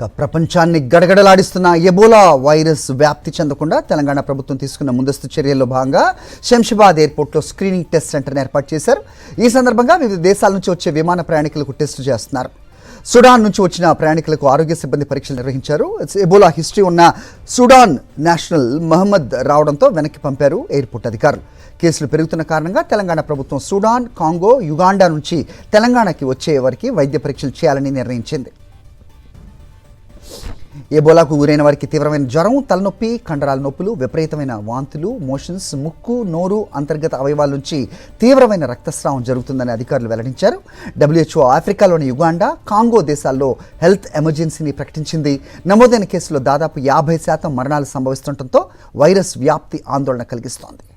ప్రపంచాన్ని గడగడలాడిస్తున్న Ebola virus వ్యాప్తి చెందకుండా తెలంగాణ ప్రభుత్వం తీసుకున్న ముందస్తు చర్యల్లో భాగంగా శంషాబాద్ ఎయిర్పోర్ట్లో స్క్రీనింగ్ టెస్ట్ సెంటర్ని ఏర్పాటు చేశారు. ఈ సందర్భంగా వివిధ దేశాల నుంచి వచ్చే విమాన ప్రయాణికులకు టెస్టు చేస్తున్నారు. సుడాన్ నుంచి వచ్చిన ప్రయాణికులకు ఆరోగ్య సిబ్బంది పరీక్షలు నిర్వహించారు. ఎబోలా హిస్టరీ ఉన్న సుడాన్ నేషనల్ మహమ్మద్ రావడంతో వెనక్కి పంపారు ఎయిర్పోర్ట్ అధికారులు. కేసులు పెరుగుతున్న కారణంగా తెలంగాణ ప్రభుత్వం సుడాన్, కాంగో, యుగాండా నుంచి తెలంగాణకి వచ్చే వారికి వైద్య పరీక్షలు చేయాలని నిర్ణయించింది. ఎబోలాకు గురైన వారికి తీవ్రమైన జ్వరం, తలనొప్పి, కండరాల నొప్పులు, విపరీతమైన వాంతులు, మోషన్స్, ముక్కు, నోరు, అంతర్గత అవయవాల నుంచి తీవ్రమైన రక్తస్రావం జరుగుతుందని అధికారులు వెల్లడించారు. WHO ఆఫ్రికాలోని యుగాండా, కాంగో దేశాల్లో హెల్త్ ఎమర్జెన్సీని ప్రకటించింది. నమోదైన కేసులో దాదాపు 50% మరణాలు సంభవిస్తుండటంతో వైరస్ వ్యాప్తి ఆందోళన కలిగిస్తోంది.